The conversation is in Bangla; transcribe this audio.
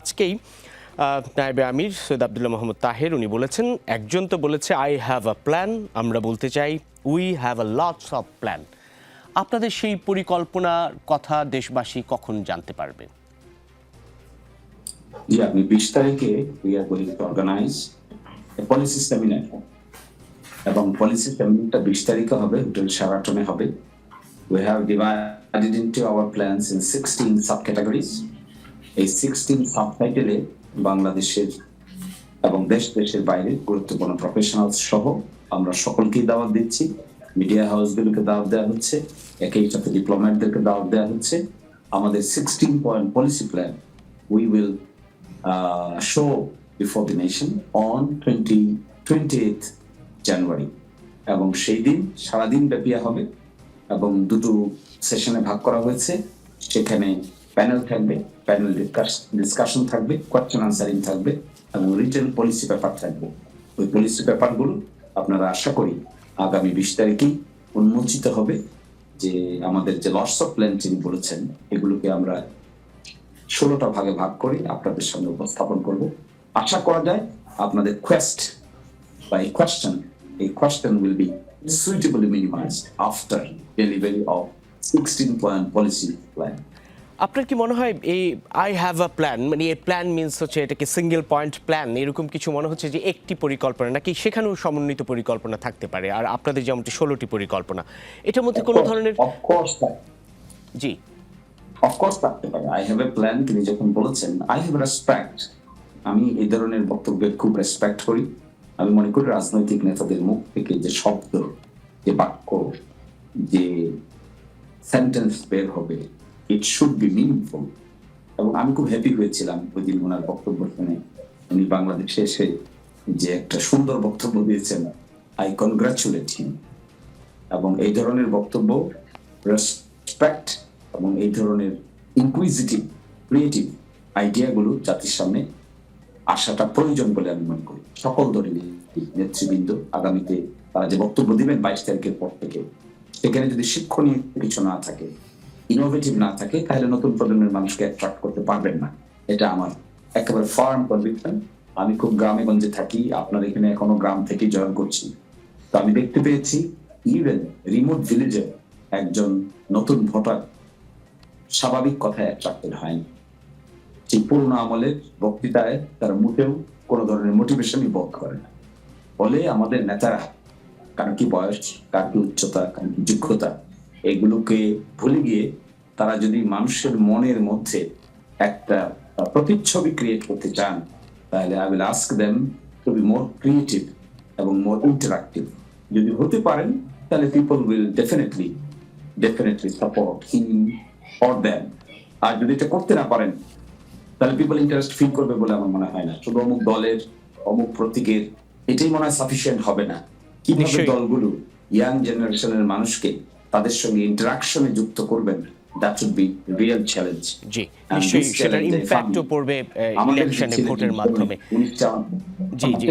আজকেই নায়েবে আমির সৈয়দ আব্দুল্লাহ মোহাম্মদ তাহের উনি বলেছেন, একজন তো বলেছে আই হ্যাভ আ প্ল্যান, আমরা বলতে চাই we have a lots of plan. আপনাদের সেই পরিকল্পনার কথা দেশবাসী কখন জানতে পারবে? জি, আপনি 20 তারিখে we are going to organise a policy seminar, এবং পলিসি সেমিনারটা 20 তারিখে হবে, হোটেল শেরাটনে হবে। We have divided into our plans in 16 subcategories. এই 16 সাবটাইটেলে বাংলাদেশের এবং দেশের বাইরে গুরুত্বপূর্ণ প্রফেশনালস সহ আমরা সকলকেই দাওয়াত দিচ্ছি। মিডিয়া হাউসগুলোকে দাওয়াত দেওয়া হচ্ছে, একই সাথে ডিপ্লোম্যাটদেরকে দাওয়াত দেওয়া হচ্ছে। আমাদের 16 point policy plan we will show before the nation on 28th January, এবং সেই দিন সারাদিন ব্যাপী হবে এবং দুটো সেশনে ভাগ করা হয়েছে। সেখানে প্যানেল থাকবে, প্যানেল ডিসকাশন থাকবে, কোয়েশ্চেন আনসারিং থাকবে এবং রিটেন পলিসি পেপার থাকবে। ওই পলিসি পেপারগুলো আপনারা আশা করি আগামী 20 তারিখেই উন্মোচিত হবে। যে আমাদের যে লটস অফ প্ল্যান তিনি বলেছেন, এগুলোকে আমরা 16টা ভাগে ভাগ করে আপনাদের সামনে উপস্থাপন করব। আশা করা যায় আপনাদের কোয়েস্ট বা এই question will be suitably minimized after delivery of 16 point policy plan. আপনার কি মনে হয় এই আই হ্যাভ আ প্ল্যান, মানে এই প্ল্যান মিনস হচ্ছে এটাকে সিঙ্গেল পয়েন্ট প্ল্যান, এরকম কিছু মনে হচ্ছে যে একটি পরিকল্পনা, নাকি সেখানেও সমন্বিত পরিকল্পনা থাকতে পারে? আর আপনাদের যেমনটি 16টি পরিকল্পনা, এটার মধ্যে কোনো ধরনের জি অফকোর্স থাকতে পারে। আই হ্যাভ এ প্ল্যান তিনি যখন বলেছেন, আই হ্যাভ রেসপেক্ট, আমি এই ধরনের বক্তব্যের খুব রেসপেক্ট করি। আমি মনে করি রাজনৈতিক নেতাদের মুখ থেকে যে শব্দ, যে বাক্য, যে সেন্টেন্স বের হবে, ইট শুড বি মিনিংফুল। এবং আমি খুব হ্যাপি হয়েছিলাম ওই দিন ওনার বক্তব্য শুনে। উনি বাংলাদেশে এসে যে একটা সুন্দর বক্তব্য দিয়েছেন, আই কনগ্রাচুলেট হিম। এবং এই ধরনের বক্তব্য, রেসপেক্ট এবং এই ধরনের ইনকুইজিটিভ ক্রিয়েটিভ আইডিয়াগুলো জাতির সামনে আসাটা প্রয়োজন বলে আমি মনে করি। সকল দলের নেতৃবৃন্দ আগামীতে তারা যে বক্তব্য দিবেন 22 তারিখের পর থেকে, সেখানে যদি শিক্ষণীয় কিছু না থাকে, ইনোভেটিভ না থাকে, তাহলে নতুন প্রজন্মের মানুষকে অ্যাট্রাক্ট করতে পারবেন না। এটা আমার একেবারে ফার্ম কনভিকশন। আমি খুব গ্রামে গঞ্জে থাকি, আপনার এখানে এখনো গ্রাম থেকে জয়েন করছি। তো আমি দেখতে পেয়েছি ইভেন রিমোট ভিলেজে একজন নতুন ভোটার স্বাভাবিক কথায় অ্যাট্রাক্টেড হয়নি। সেই পুরোনো আমলের বক্তৃতায় তারা মোটেও কোনো ধরনের মোটিভেশনই বোধ করে না। ফলে আমাদের নেতারা, কার কি বয়স, কার কি উচ্চতা, কার কি যোগ্যতা, এগুলোকে ভুলে গিয়ে তারা যদি মানুষের মনের মধ্যে একটা প্রতিচ্ছবি ক্রিয়েট করতে চান, তাহলে I will ask them to be more creative এবং মোর ইন্টারাক্টিভ। যদি হতে পারেন তাহলে people will definitely support him or them. আর যদি এটা করতে না পারেন, তাহলে পিপল ইন্টারেস্ট ফিল করবে বলে আমার মনে হয় না। শুধু অমুক দলের, অমুক প্রতীকের, এটাই মনে হয় সাফিসিয়েন্ট হবে না। কিভাবে দলগুলো ইয়াং জেনারেশনের মানুষকে তাদের সঙ্গে ইন্টারাকশনে যুক্ত করবেন, that would be real challenge. জি, নিশ্চয়ই সেটার ইমপ্যাক্টও পড়বে ইলেকশনে ভোটের মাধ্যমে। জি জি।